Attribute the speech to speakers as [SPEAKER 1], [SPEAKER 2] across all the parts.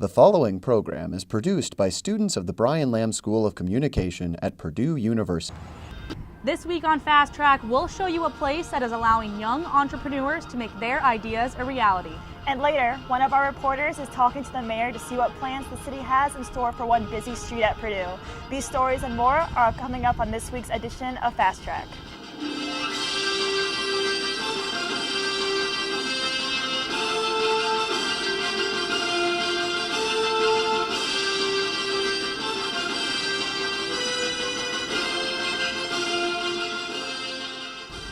[SPEAKER 1] The following program is produced by students of the Brian Lamb School of Communication at Purdue University.
[SPEAKER 2] This week on Fast Track, we'll show you a place that is allowing young entrepreneurs to make their ideas a reality.
[SPEAKER 3] And later, one of our reporters is talking to the mayor to see what plans the city has in store for one busy street at Purdue. These stories and more are coming up on this week's edition of Fast Track.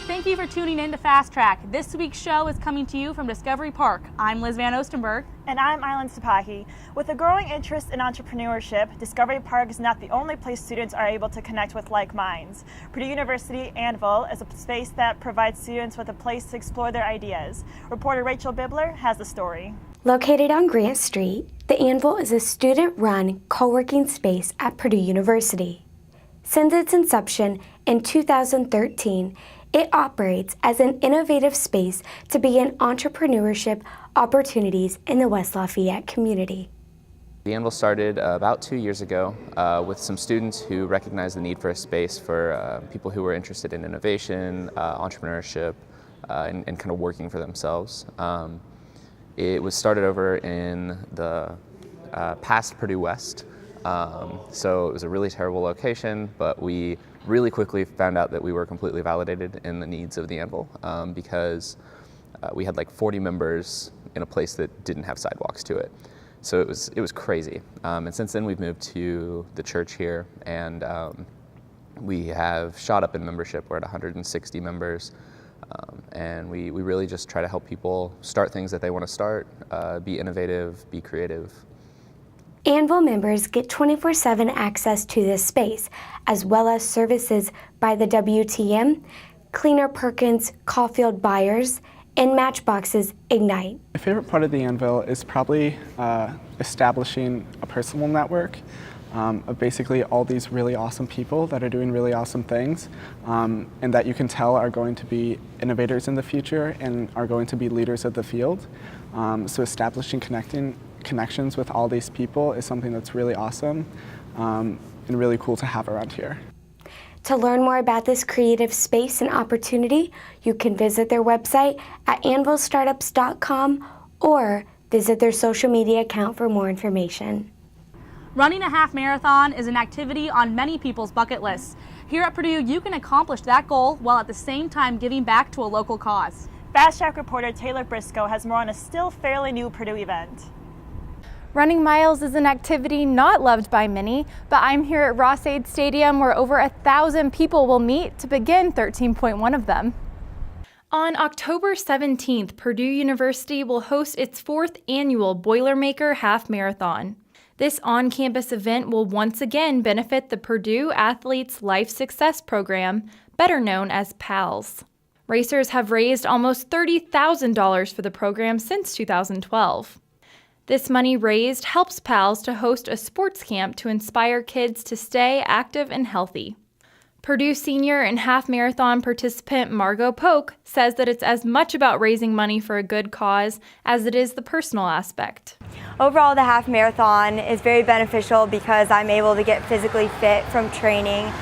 [SPEAKER 2] Thank you for tuning in to Fast Track. This week's show is coming to you from Discovery Park. I'm Liz Van Ostenburg.
[SPEAKER 3] And I'm Island Sapahi. With a growing interest in entrepreneurship, Discovery Park is not the only place students are able to connect with like minds. Purdue University Anvil is a space that provides students with a place to explore their ideas. Reporter Rachel Bibler has the story.
[SPEAKER 4] Located on Grant Street, the Anvil is a student-run co-working space at Purdue University. Since its inception in 2013, it operates as an innovative space to begin entrepreneurship opportunities in the West Lafayette community.
[SPEAKER 5] The Anvil started about 2 years ago with some students who recognized the need for a space for people who were interested in innovation, entrepreneurship, and kind of working for themselves. It was started over in the past Purdue West, so it was a really terrible location, but we really quickly found out that we were completely validated in the needs of the Anvil because we had like 40 members in a place that didn't have sidewalks to it. So it was crazy. And since then we've moved to the church here, and we have shot up in membership. We're at 160 members. And we really just try to help people start things that they want to start, be innovative, be creative.
[SPEAKER 4] Anvil members get 24/7 access to this space, as well as services by the WTM, Cleaner Perkins, Caulfield Buyers, and Matchbox's Ignite.
[SPEAKER 6] My favorite part of the Anvil is probably establishing a personal network of basically all these really awesome people that are doing really awesome things, and that you can tell are going to be innovators in the future and are going to be leaders of the field. So establishing connections with all these people is something that's really awesome and really cool to have around here.
[SPEAKER 4] To learn more about this creative space and opportunity, you can visit their website at anvilstartups.com or visit their social media account for more information.
[SPEAKER 2] Running a half marathon is an activity on many people's bucket lists. Here at Purdue, you can accomplish that goal while at the same time giving back to a local cause.
[SPEAKER 3] Fast Track reporter Taylor Briscoe has more on a still fairly new Purdue event.
[SPEAKER 7] Running miles is an activity not loved by many, but I'm here at Ross-Ade Stadium where over 1,000 people will meet to begin 13.1 of them. On October 17th, Purdue University will host its 4th annual Boilermaker Half Marathon. This on-campus event will once again benefit the Purdue Athletes Life Success Program, better known as PALS. Racers have raised almost $30,000 for the program since 2012. This money raised helps PALS to host a sports camp to inspire kids to stay active and healthy. Purdue senior and half marathon participant Margot Polk says that it's as much about raising money for a good cause as it is the personal aspect.
[SPEAKER 8] Overall, the half marathon is very beneficial because I'm able to get physically fit from training,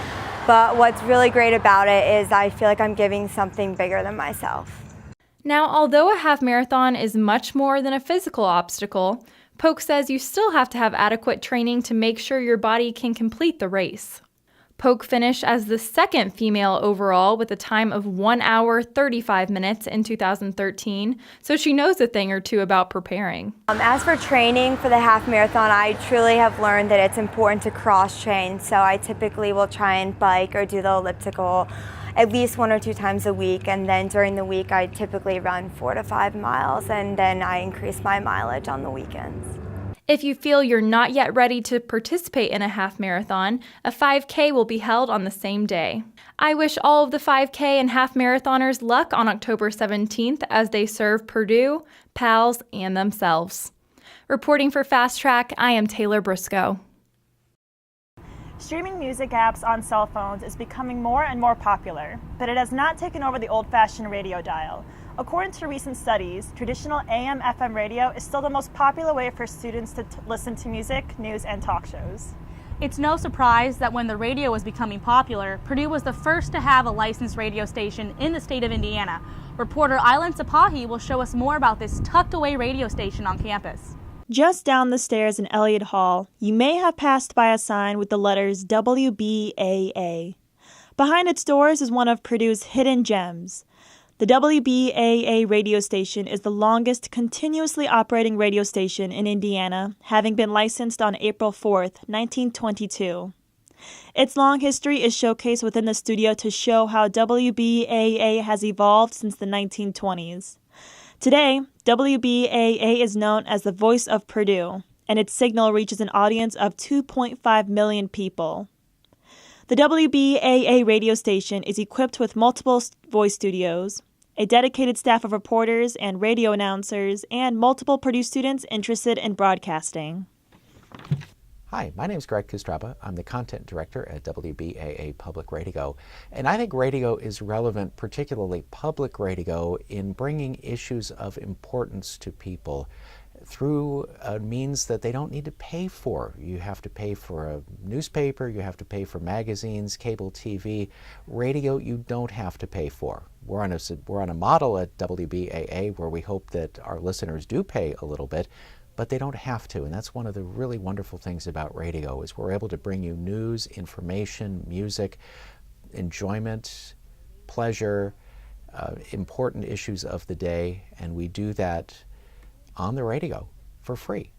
[SPEAKER 8] but what's really great about it is I feel like I'm giving something bigger than myself.
[SPEAKER 7] Now, although a half marathon is much more than a physical obstacle, Polk says you still have to have adequate training to make sure your body can complete the race. Polk finished as the second female overall with a time of 1 hour 35 minutes in 2013, so she knows a thing or two about preparing.
[SPEAKER 8] As for training for the half marathon, I truly have learned that it's important to cross-train, so I typically will try and bike or do the elliptical at least 1 or 2 times a week, and then during the week I typically run 4 to 5 miles, and then I increase my mileage on the weekends.
[SPEAKER 7] If you feel you're not yet ready to participate in a half marathon, a 5K will be held on the same day. I wish all of the 5K and half marathoners luck on October 17th as they serve Purdue, PALS, and themselves. Reporting for Fast Track, I am Taylor Briscoe.
[SPEAKER 3] Streaming music apps on cell phones is becoming more and more popular, but it has not taken over the old-fashioned radio dial. According to recent studies, traditional AM/FM radio is still the most popular way for students to listen to music, news, and talk shows.
[SPEAKER 2] It's no surprise that when the radio was becoming popular, Purdue was the first to have a licensed radio station in the state of Indiana. Reporter Island Sapahi will show us more about this tucked-away radio station on campus.
[SPEAKER 3] Just down the stairs in Elliott Hall, you may have passed by a sign with the letters WBAA. Behind its doors is one of Purdue's hidden gems. The WBAA radio station is the longest continuously operating radio station in Indiana, having been licensed on April 4th, 1922. Its long history is showcased within the studio to show how WBAA has evolved since the 1920s. Today, WBAA is known as the Voice of Purdue, and its signal reaches an audience of 2.5 million people. The WBAA radio station is equipped with multiple voice studios, a dedicated staff of reporters and radio announcers, and multiple Purdue students interested in broadcasting.
[SPEAKER 9] Hi, my name is Greg Kustraba. I'm the content director at WBAA Public Radio, and I think radio is relevant, particularly public radio, in bringing issues of importance to people through a means that they don't need to pay for. You have to pay for a newspaper, you have to pay for magazines, cable TV. Radio you don't have to pay for. We're on a model at WBAA where we hope that our listeners do pay a little bit, but they don't have to, and that's one of the really wonderful things about radio is we're able to bring you news, information, music, enjoyment, pleasure, important issues of the day, and we do that on the radio for free.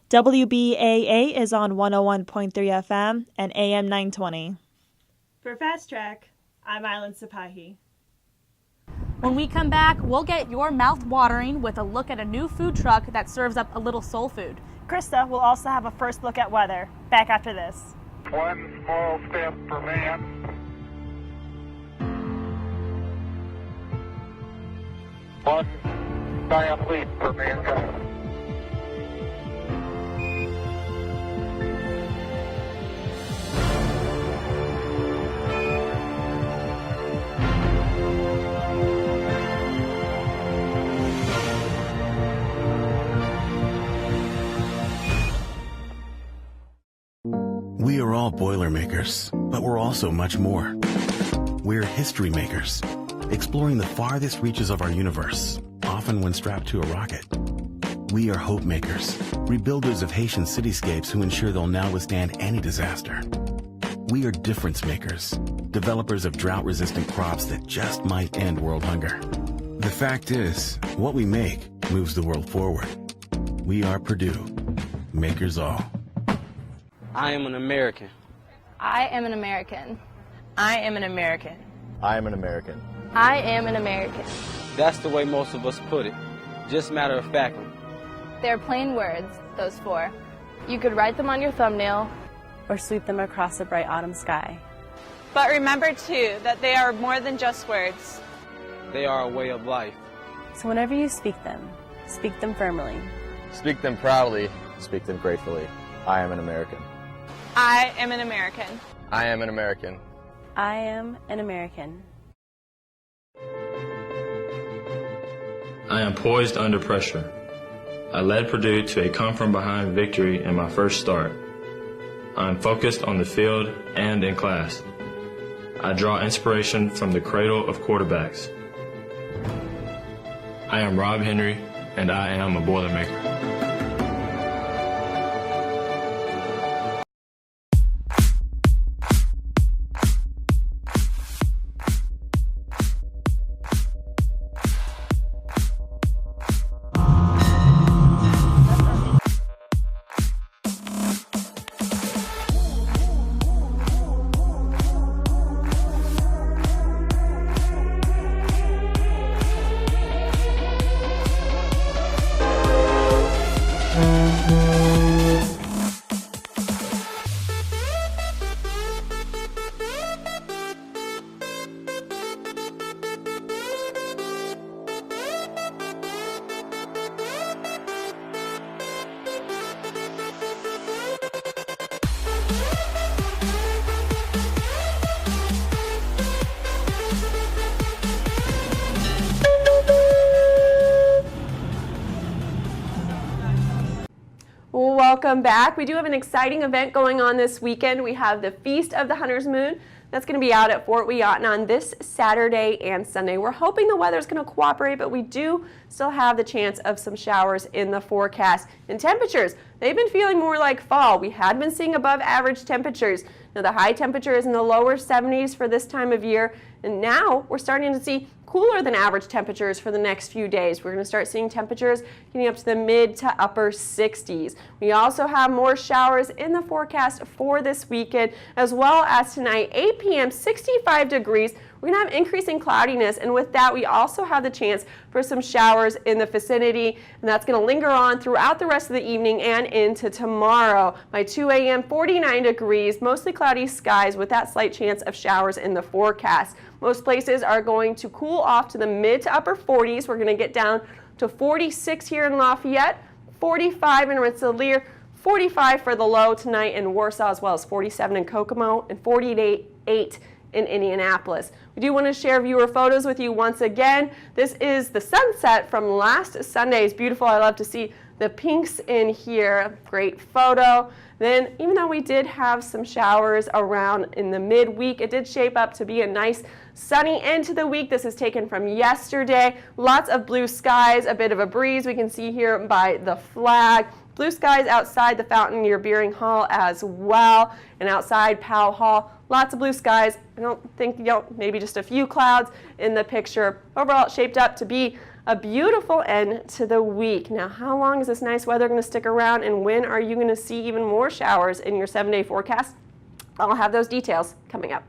[SPEAKER 3] WBAA is on 101.3 FM and AM 920. For Fast Track, I'm Island Sapahi.
[SPEAKER 2] When we come back, we'll get your mouth watering with a look at a new food truck that serves up a little soul food.
[SPEAKER 3] Krista will also have a first look at weather. Back after this.
[SPEAKER 10] One small step for man. One giant leap for mankind.
[SPEAKER 11] We are all Boilermakers, but we're also much more. We're history makers, exploring the farthest reaches of our universe, often when strapped to a rocket. We are hope makers, rebuilders of Haitian cityscapes who ensure they'll now withstand any disaster. We are difference makers, developers of drought-resistant crops that just might end world hunger. The fact is, what we make moves the world forward. We are Purdue, makers all.
[SPEAKER 12] I am an American.
[SPEAKER 7] I am an American.
[SPEAKER 13] I am an American.
[SPEAKER 14] I am an American.
[SPEAKER 7] I am an American.
[SPEAKER 12] That's the way most of us put it, just matter of factly.
[SPEAKER 7] They're plain words, those four. You could write them on your thumbnail
[SPEAKER 13] or sweep them across a bright autumn sky.
[SPEAKER 15] But remember, too, that they are more than just words.
[SPEAKER 12] They are a way of life.
[SPEAKER 13] So whenever you speak them firmly.
[SPEAKER 14] Speak them proudly. Speak them gratefully. I am an American.
[SPEAKER 15] I am an American.
[SPEAKER 14] I am an American.
[SPEAKER 13] I am an American.
[SPEAKER 16] I am poised under pressure. I led Purdue to a come-from-behind victory in my first start. I am focused on the field and in class. I draw inspiration from the cradle of quarterbacks. I am Rob Henry, and I am a Boilermaker.
[SPEAKER 17] Welcome back. We do have an exciting event going on this weekend. We have the Feast of the Hunter's Moon. That's going to be out at Fort Weohton on this Saturday and Sunday. We're hoping the weather's going to cooperate, but we do still have the chance of some showers in the forecast. And temperatures, they've been feeling more like fall. We had been seeing above average temperatures. Now the high temperature is in the lower 70s for this time of year, and now we're starting to see cooler than average temperatures for the next few days. We're going to start seeing temperatures getting up to the mid to upper 60s. We also have more showers in the forecast for this weekend, as well as tonight, 8 p.m., 65 degrees. We're going to have increasing cloudiness, and with that, we also have the chance for some showers in the vicinity, and that's going to linger on throughout the rest of the evening and into tomorrow. By 2 a.m., 49 degrees, mostly cloudy skies with that slight chance of showers in the forecast. Most places are going to cool off to the mid to upper 40s. We're going to get down to 46 here in Lafayette, 45 in Rensselaer, 45 for the low tonight in Warsaw, as well as 47 in Kokomo and 48 in Indianapolis. We do want to share viewer photos with you once again. This is the sunset from last Sunday. It's beautiful. I love to see the pinks in here. Great photo. Then, even though we did have some showers around in the midweek, it did shape up to be a nice sunny end to the week. This is taken from yesterday. Lots of blue skies, a bit of a breeze we can see here by the flag. Blue skies outside the fountain near Beering Hall as well, and outside Powell Hall. Lots of blue skies. I don't think, maybe just a few clouds in the picture. Overall, it shaped up to be a beautiful end to the week. Now, how long is this nice weather going to stick around, and when are you going to see even more showers in your 7-day forecast? I'll have those details coming up.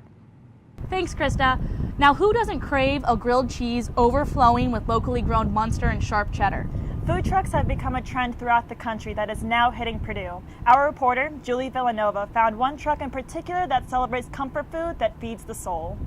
[SPEAKER 2] Thanks, Krista. Now, who doesn't crave a grilled cheese overflowing with locally grown Munster and sharp cheddar?
[SPEAKER 3] Food trucks have become a trend throughout the country that is now hitting Purdue. Our reporter, Julie Villanova, found one truck in particular that celebrates comfort food that feeds the soul.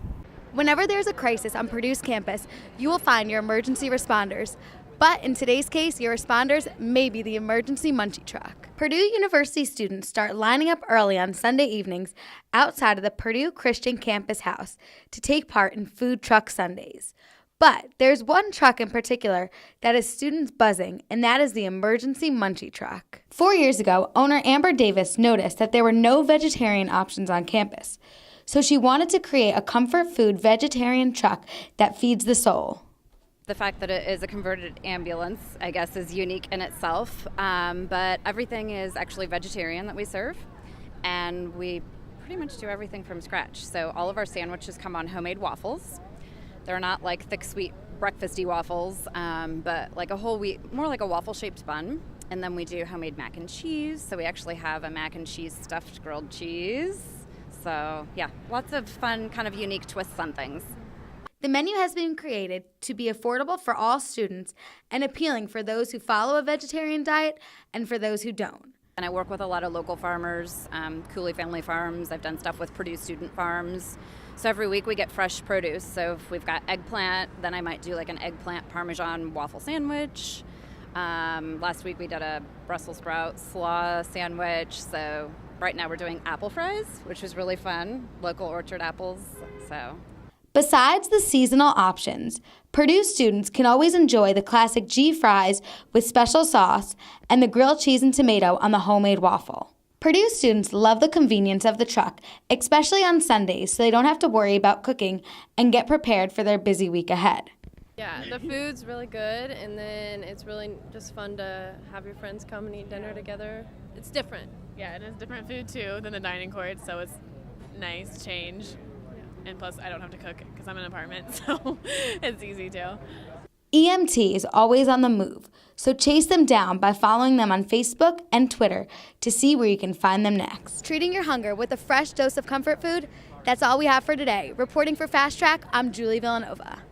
[SPEAKER 18] Whenever there's a crisis on Purdue's campus, you will find your emergency responders. But in today's case, your responders may be the emergency munchie truck. Purdue University students start lining up early on Sunday evenings outside of the Purdue Christian Campus House to take part in Food Truck Sundays. But there's one truck in particular that has students buzzing, and that is the emergency munchie truck. 4 years ago, owner Amber Davis noticed that there were no vegetarian options on campus. So she wanted to create a comfort food vegetarian truck that feeds the soul.
[SPEAKER 19] The fact that it is a converted ambulance, I guess, is unique in itself. But everything is actually vegetarian that we serve. And we pretty much do everything from scratch. So all of our sandwiches come on homemade waffles. They're not like thick, sweet, breakfasty waffles, but like a whole wheat, more like a waffle-shaped bun. And then we do homemade mac and cheese. So we actually have a mac and cheese stuffed grilled cheese. So yeah, lots of fun, kind of unique twists on things.
[SPEAKER 18] The menu has been created to be affordable for all students and appealing for those who follow a vegetarian diet and for those who don't.
[SPEAKER 19] And I work with a lot of local farmers, Cooley Family Farms. I've done stuff with Purdue Student Farms. So every week we get fresh produce. So if we've got eggplant, then I might do like an eggplant Parmesan waffle sandwich. Last week we did a Brussels sprout slaw sandwich. So right now we're doing apple fries, which was really fun. Local orchard apples, so.
[SPEAKER 18] Besides the seasonal options, Purdue students can always enjoy the classic G fries with special sauce and the grilled cheese and tomato on the homemade waffle. Purdue students love the convenience of the truck, especially on Sundays, so they don't have to worry about cooking and get prepared for their busy week ahead.
[SPEAKER 20] Yeah, the food's really good, and then it's really just fun to have your friends come and eat dinner together. It's different.
[SPEAKER 21] Yeah, and it's different food too than the dining court, so it's nice change. And plus, I don't have to cook because I'm in an apartment, so it's easy too.
[SPEAKER 18] EMT is always on the move, so chase them down by following them on Facebook and Twitter to see where you can find them next. Treating your hunger with a fresh dose of comfort food? That's all we have for today. Reporting for Fast Track, I'm Julie Villanova.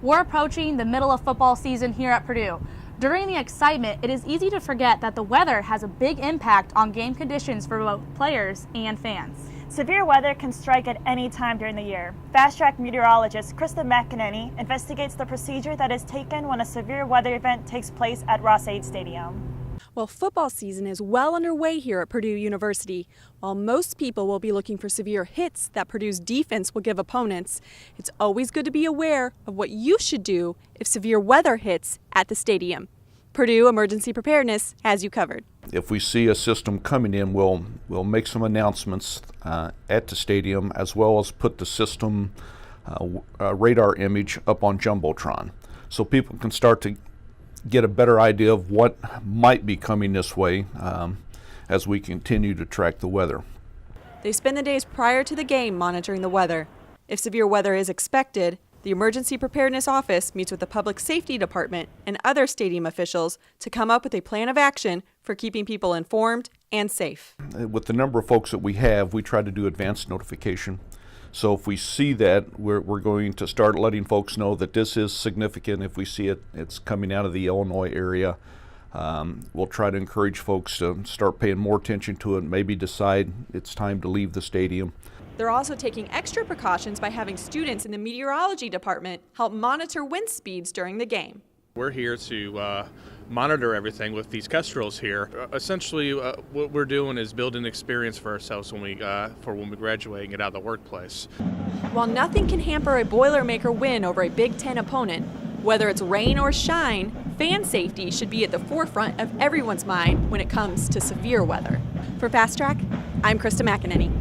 [SPEAKER 2] We're approaching the middle of football season here at Purdue. During the excitement, it is easy to forget that the weather has a big impact on game conditions for both players and fans.
[SPEAKER 3] Severe weather can strike at any time during the year. Fast Track meteorologist Krista McEnany investigates the procedure that is taken when a severe weather event takes place at Ross-Ade Stadium.
[SPEAKER 22] Well, football season is well underway here at Purdue University. While most people will be looking for severe hits that Purdue's defense will give opponents, it's always good to be aware of what you should do if severe weather hits at the stadium. Purdue Emergency Preparedness has you covered.
[SPEAKER 1] If we see a system coming in, we'll make some announcements at the stadium, as well as put the system radar image up on Jumbotron, so people can start to get a better idea of what might be coming this way as we continue to track the weather.
[SPEAKER 22] They spend the days prior to the game monitoring the weather. If severe weather is expected, the Emergency Preparedness Office meets with the Public Safety Department and other stadium officials to come up with a plan of action for keeping people informed and safe.
[SPEAKER 1] With the number of folks that we have, we try to do advanced notification. So if we see that, we're going to start letting folks know that this is significant. If we see it's coming out of the Illinois area, we'll try to encourage folks to start paying more attention to it, maybe decide it's time to leave the stadium.
[SPEAKER 22] They're also taking extra precautions by having students in the meteorology department help monitor wind speeds during the game.
[SPEAKER 5] We're here to monitor everything with these kestrels here. Essentially, what we're doing is build an experience for ourselves when we graduate and get out of the workplace.
[SPEAKER 22] While nothing can hamper a Boilermaker win over a Big Ten opponent, whether it's rain or shine, fan safety should be at the forefront of everyone's mind when it comes to severe weather. For Fast Track, I'm Krista McEnany.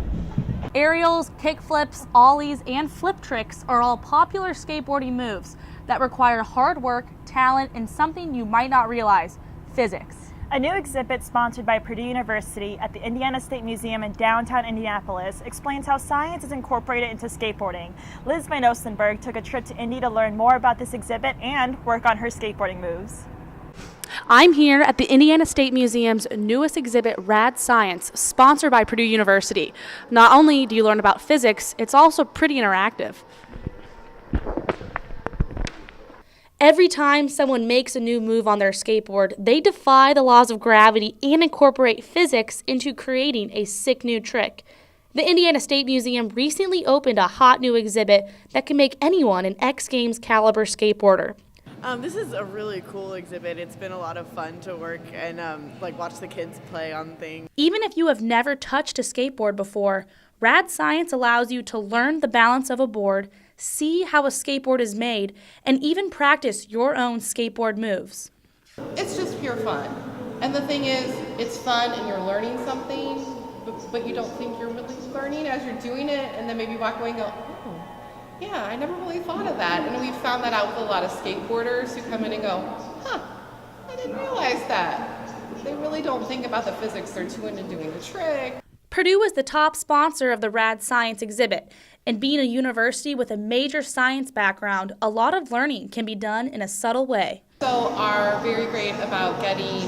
[SPEAKER 2] Aerials, kickflips, ollies, and flip tricks are all popular skateboarding moves that require hard work, talent, and something you might not realize: physics.
[SPEAKER 3] A new exhibit sponsored by Purdue University at the Indiana State Museum in downtown Indianapolis explains how science is incorporated into skateboarding. Liz Van Ostenburg took a trip to Indy to learn more about this exhibit and work on her skateboarding moves.
[SPEAKER 2] I'm here at the Indiana State Museum's newest exhibit, Rad Science, sponsored by Purdue University. Not only do you learn about physics, it's also pretty interactive. Every time someone makes a new move on their skateboard, they defy the laws of gravity and incorporate physics into creating a sick new trick. The Indiana State Museum recently opened a hot new exhibit that can make anyone an X Games caliber skateboarder.
[SPEAKER 23] This is a really cool exhibit. It's been a lot of fun to work and watch the kids play on things.
[SPEAKER 2] Even if you have never touched a skateboard before, Rad Science allows you to learn the balance of a board, see how a skateboard is made, and even practice your own skateboard moves.
[SPEAKER 24] It's just pure fun. And the thing is, it's fun and you're learning something, but you don't think you're really learning as you're doing it, and then maybe walk away and go, oh, yeah, I never really thought of that. And we've found that out with a lot of skateboarders who come in and go, huh, I didn't realize that. They really don't think about the physics. They're too into doing the trick.
[SPEAKER 2] Purdue is the top sponsor of the Rad Science exhibit, and being a university with a major science background, a lot of learning can be done in a subtle way.
[SPEAKER 24] So are very great about getting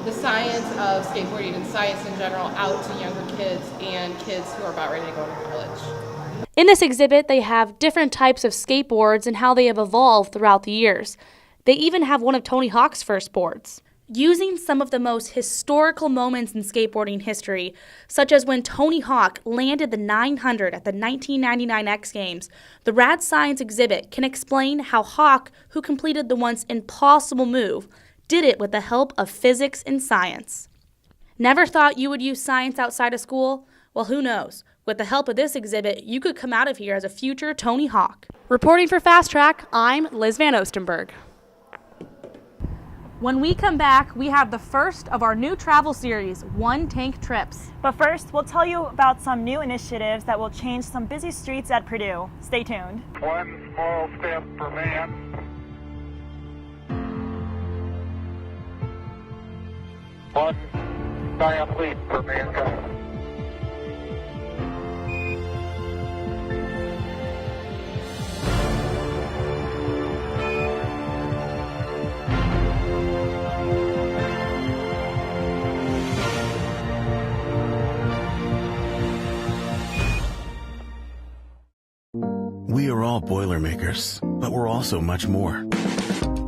[SPEAKER 24] the science of skateboarding and science in general out to younger kids and kids who are about ready to go to college.
[SPEAKER 2] In this exhibit, they have different types of skateboards and how they have evolved throughout the years. They even have one of Tony Hawk's first boards. Using some of the most historical moments in skateboarding history, such as when Tony Hawk landed the 900 at the 1999 X Games, the Rad Science exhibit can explain how Hawk, who completed the once impossible move, did it with the help of physics and science. Never thought you would use science outside of school? Well, who knows? With the help of this exhibit, you could come out of here as a future Tony Hawk. Reporting for Fast Track, I'm Liz Van Ostenburg. When we come back, we have the first of our new travel series, One Tank Trips.
[SPEAKER 3] But first, we'll tell you about some new initiatives that will change some busy streets at Purdue. Stay tuned.
[SPEAKER 10] One small step for man. One giant leap for mankind.
[SPEAKER 11] We are all Boilermakers, but we're also much more.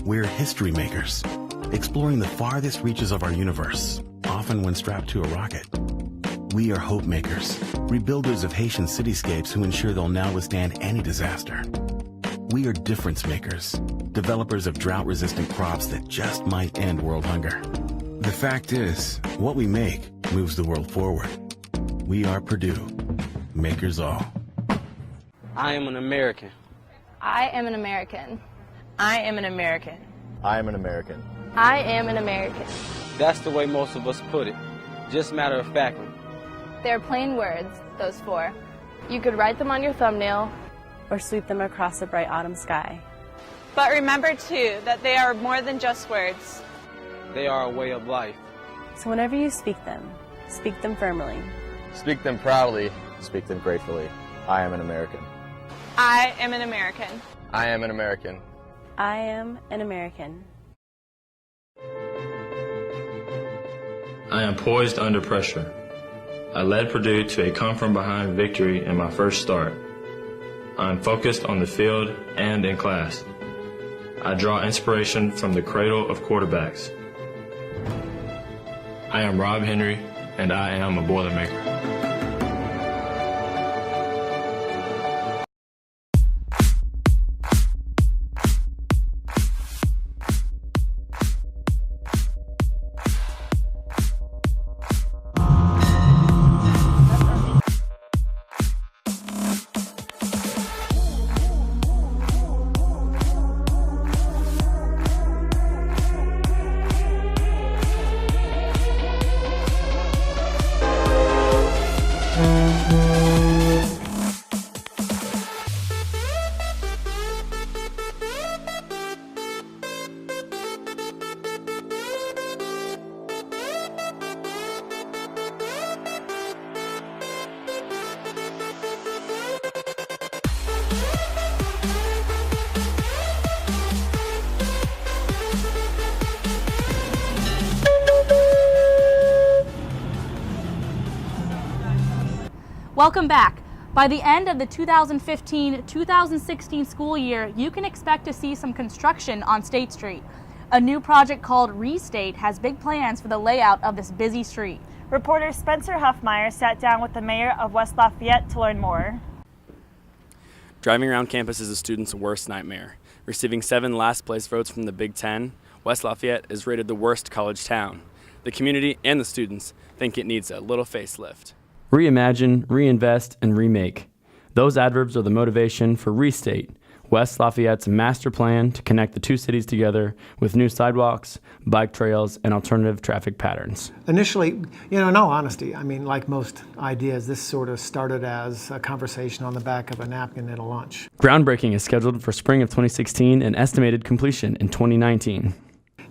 [SPEAKER 11] We're history makers, exploring the farthest reaches of our universe, often when strapped to a rocket. We are hope makers, rebuilders of Haitian cityscapes who ensure they'll now withstand any disaster. We are difference makers, developers of drought-resistant crops that just might end world hunger. The fact is, what we make moves the world forward. We are Purdue, makers all.
[SPEAKER 12] I am an American.
[SPEAKER 13] I am an American.
[SPEAKER 15] I am an American.
[SPEAKER 14] I am an American.
[SPEAKER 13] I am an American.
[SPEAKER 12] That's the way most of us put it, just matter of factly.
[SPEAKER 13] They're plain words, those four. You could write them on your thumbnail or sweep them across the bright autumn sky.
[SPEAKER 15] But remember, too, that they are more than just words.
[SPEAKER 12] They are a way of life.
[SPEAKER 13] So whenever you speak them firmly.
[SPEAKER 14] Speak them proudly. Speak them gratefully. I am an American.
[SPEAKER 15] I am an American.
[SPEAKER 14] I am an American.
[SPEAKER 13] I am an American.
[SPEAKER 16] I am poised under pressure. I led Purdue to a come-from-behind victory in my first start. I am focused on the field and in class. I draw inspiration from the cradle of quarterbacks. I am Rob Henry, and I am a Boilermaker.
[SPEAKER 2] Welcome back. By the end of the 2015-2016 school year, you can expect to see some construction on State Street. A new project called Restate has big plans for the layout of this busy street.
[SPEAKER 3] Reporter Spencer Huffmeyer sat down with the mayor of West Lafayette to learn more.
[SPEAKER 4] Driving around campus is a student's worst nightmare. Receiving 7 last-place votes from the Big Ten, West Lafayette is rated the worst college town. The community and the students think it needs a little facelift.
[SPEAKER 6] Reimagine, reinvest, and remake. Those adverbs are the motivation for Restate, West Lafayette's master plan to connect the two cities together with new sidewalks, bike trails, and alternative traffic patterns.
[SPEAKER 8] Initially, in all honesty, like most ideas, this sort of started as a conversation on the back of a napkin at a lunch.
[SPEAKER 6] Groundbreaking is scheduled for spring of 2016 and estimated completion in 2019.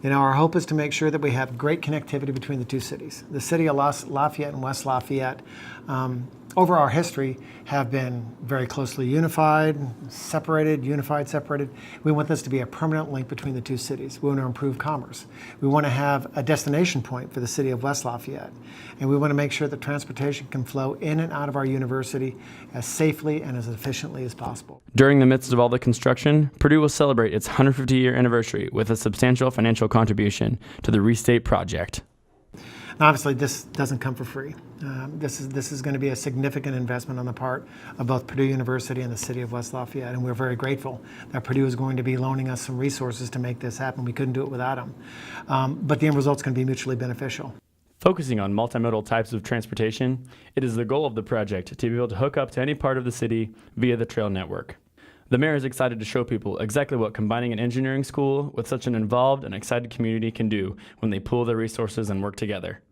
[SPEAKER 8] Our hope is to make sure that we have great connectivity between the two cities. The city of Lafayette and West Lafayette, over our history, have been very closely unified, separated. We want this to be a permanent link between the two cities. We want to improve commerce. We want to have a destination point for the city of West Lafayette. And we want to make sure that transportation can flow in and out of our university as safely and as efficiently as possible.
[SPEAKER 6] During the midst of all the construction, Purdue will celebrate its 150-year anniversary with a substantial financial contribution to the Restate project.
[SPEAKER 8] Now, obviously, this doesn't come for free. This is going to be a significant investment on the part of both Purdue University and the city of West Lafayette, and we're very grateful that Purdue is going to be loaning us some resources to make this happen. We couldn't do it without them. But the end result's going to be mutually beneficial.
[SPEAKER 6] Focusing on multimodal types of transportation, it is the goal of the project to be able to hook up to any part of the city via the trail network. The mayor is excited to show people exactly what combining an engineering school with such an involved and excited community can do when they pool their resources and work together.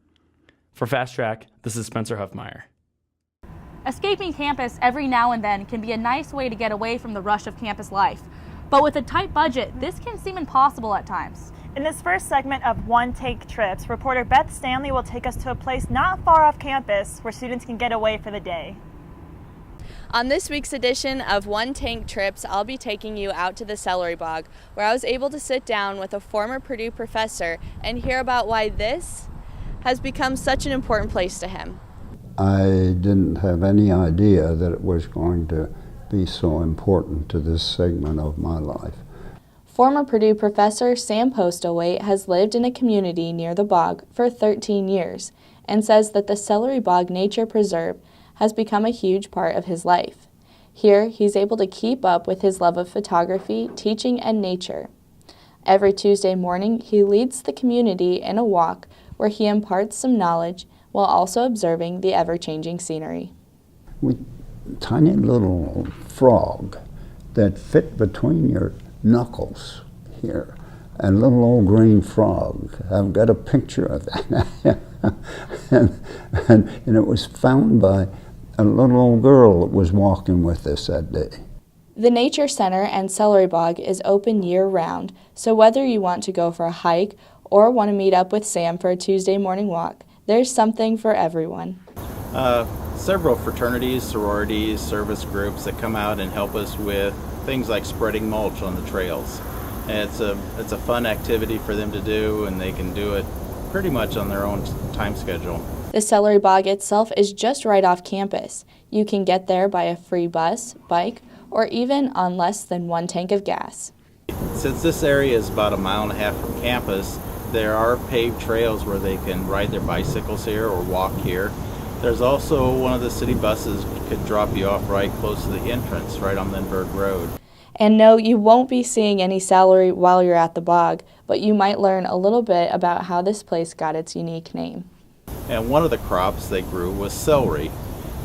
[SPEAKER 6] For Fast Track, this is Spencer Huffmeyer.
[SPEAKER 2] Escaping campus every now and then can be a nice way to get away from the rush of campus life. But with a tight budget, this can seem impossible at times.
[SPEAKER 3] In this first segment of One Take Trips, reporter Beth Stanley will take us to a place not far off campus where students can get away for the day.
[SPEAKER 9] On this week's edition of One Tank Trips, I'll be taking you out to the celery bog, where I was able to sit down with a former Purdue professor and hear about why this has become such an important place to him.
[SPEAKER 25] I didn't have any idea that it was going to be so important to this segment of my life.
[SPEAKER 9] Former Purdue professor Sam Postlewaite has lived in a community near the bog for 13 years and says that the Celery Bog Nature Preserve has become a huge part of his life. Here, he's able to keep up with his love of photography, teaching, and nature. Every Tuesday morning, he leads the community in a walk where he imparts some knowledge while also observing the ever-changing scenery.
[SPEAKER 25] Tiny little frog that fit between your knuckles here. a little old green frog. I've got a picture of that. and it was found by a little old girl that was walking with us that day.
[SPEAKER 9] The Nature Center and Celery Bog is open year-round, so whether you want to go for a hike or want to meet up with Sam for a Tuesday morning walk, there's something for everyone.
[SPEAKER 7] Several fraternities, sororities, service groups that come out and help us with things like spreading mulch on the trails. And it's a fun activity for them to do, and they can do it pretty much on their own time schedule.
[SPEAKER 9] The Celery Bog itself is just right off campus. You can get there by a free bus, bike, or even on less than 1 tank of gas.
[SPEAKER 7] Since this area is about 1.5 miles from campus, there are paved trails where they can ride their bicycles here or walk here. There's also one of the city buses could drop you off right close to the entrance, right on Lindbergh Road.
[SPEAKER 9] And no, you won't be seeing any celery while you're at the bog, but you might learn a little bit about how this place got its unique name.
[SPEAKER 7] And one of the crops they grew was celery,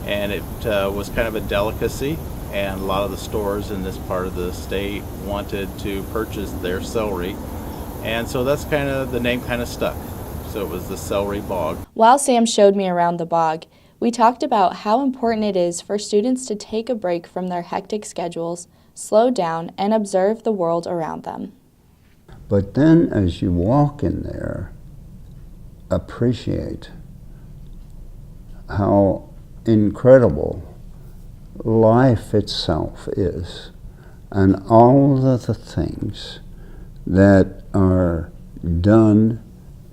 [SPEAKER 7] and it was kind of a delicacy, and a lot of the stores in this part of the state wanted to purchase their celery, and so that's kind of, the name kind of stuck. So it was the Celery Bog.
[SPEAKER 9] While Sam showed me around the bog, we talked about how important it is for students to take a break from their hectic schedules, slow down, and observe the world around them.
[SPEAKER 25] But then as you walk in there, appreciate how incredible life itself is, and all of the things that are done,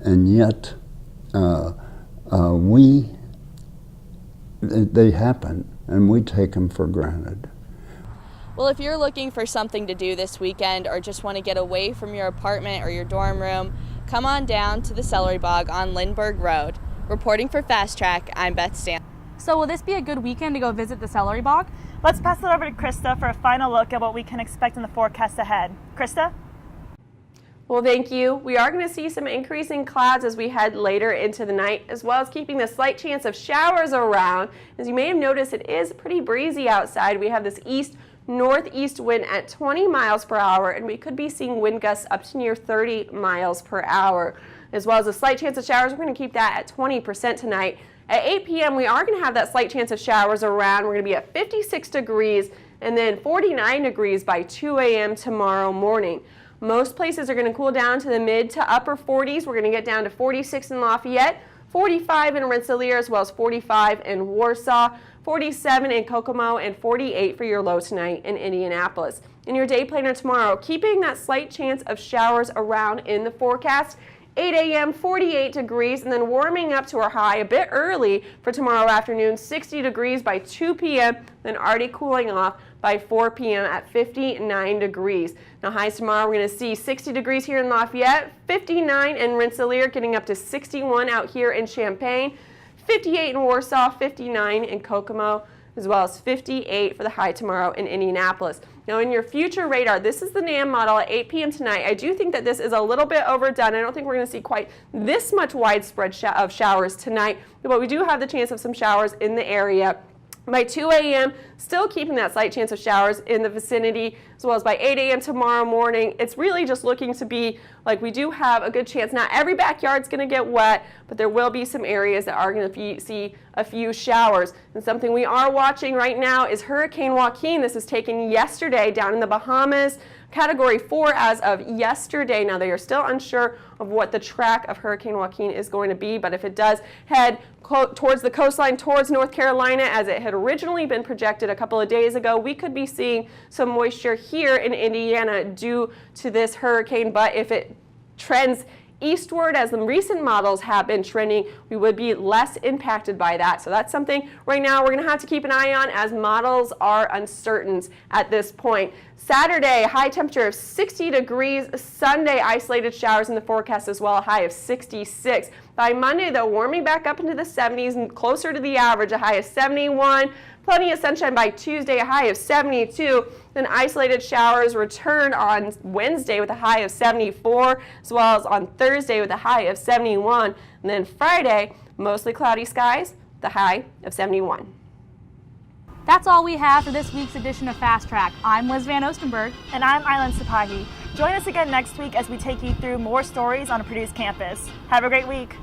[SPEAKER 25] and yet they happen, and we take them for granted.
[SPEAKER 9] Well, if you're looking for something to do this weekend or just want to get away from your apartment or your dorm room, come on down to the Celery Bog on Lindbergh Road. Reporting for Fast Track, I'm Beth Stan.
[SPEAKER 2] So will this be a good weekend to go visit the Celery Bog?
[SPEAKER 3] Let's pass it over to Krista for a final look at what we can expect in the forecast ahead. Krista?
[SPEAKER 17] Well, thank you. We are going to see some increasing clouds as we head later into the night, as well as keeping the slight chance of showers around. As you may have noticed, it is pretty breezy outside. We have this east-northeast wind at 20 miles per hour, and we could be seeing wind gusts up to near 30 miles per hour. As well as a slight chance of showers, we're going to keep that at 20% tonight. At 8 p.m., we are going to have that slight chance of showers around. We're going to be at 56 degrees and then 49 degrees by 2 a.m. tomorrow morning. Most places are going to cool down to the mid to upper 40s. We're going to get down to 46 in Lafayette, 45 in Rensselaer, as well as 45 in Warsaw, 47 in Kokomo, and 48 for your low tonight in Indianapolis. In your day planner tomorrow, keeping that slight chance of showers around in the forecast. 8 a.m., 48 degrees, and then warming up to our high a bit early for tomorrow afternoon, 60 degrees by 2 p.m., then already cooling off by 4 p.m. at 59 degrees. Now highs tomorrow, we're going to see 60 degrees here in Lafayette, 59 in Rensselaer, getting up to 61 out here in Champaign, 58 in Warsaw, 59 in Kokomo, as well as 58 for the high tomorrow in Indianapolis. Now in your future radar, this is the NAM model at 8 p.m. tonight. I do think that this is a little bit overdone. I don't think we're going to see quite this much widespread of showers tonight, but we do have the chance of some showers in the area. By 2 a.m., still keeping that slight chance of showers in the vicinity, as well as by 8 a.m. tomorrow morning. It's really just looking to be like we do have a good chance. Not every backyard's going to get wet, but there will be some areas that are going to see a few showers. And something we are watching right now is Hurricane Joaquin. This was taken yesterday down in the Bahamas. Category 4 as of yesterday. Now they are still unsure of what the track of Hurricane Joaquin is going to be, but if it does head towards the coastline, towards North Carolina, as it had originally been projected a couple of days ago, we could be seeing some moisture here in Indiana due to this hurricane. But if it trends eastward, as the recent models have been trending, we would be less impacted by that. So that's something right now we're going to have to keep an eye on, as models are uncertain at this point. Saturday, high temperature of 60 degrees. Sunday, isolated showers in the forecast as well, a high of 66. By Monday, though, warming back up into the 70s and closer to the average, a high of 71. Plenty of sunshine by Tuesday, a high of 72. Then isolated showers return on Wednesday with a high of 74, as well as on Thursday with a high of 71. And then Friday, mostly cloudy skies, the high of 71.
[SPEAKER 2] That's all we have for this week's edition of Fast Track. I'm Liz Van Ostenburg.
[SPEAKER 3] And I'm Island Sapahi. Join us again next week as we take you through more stories on Purdue's campus. Have a great week.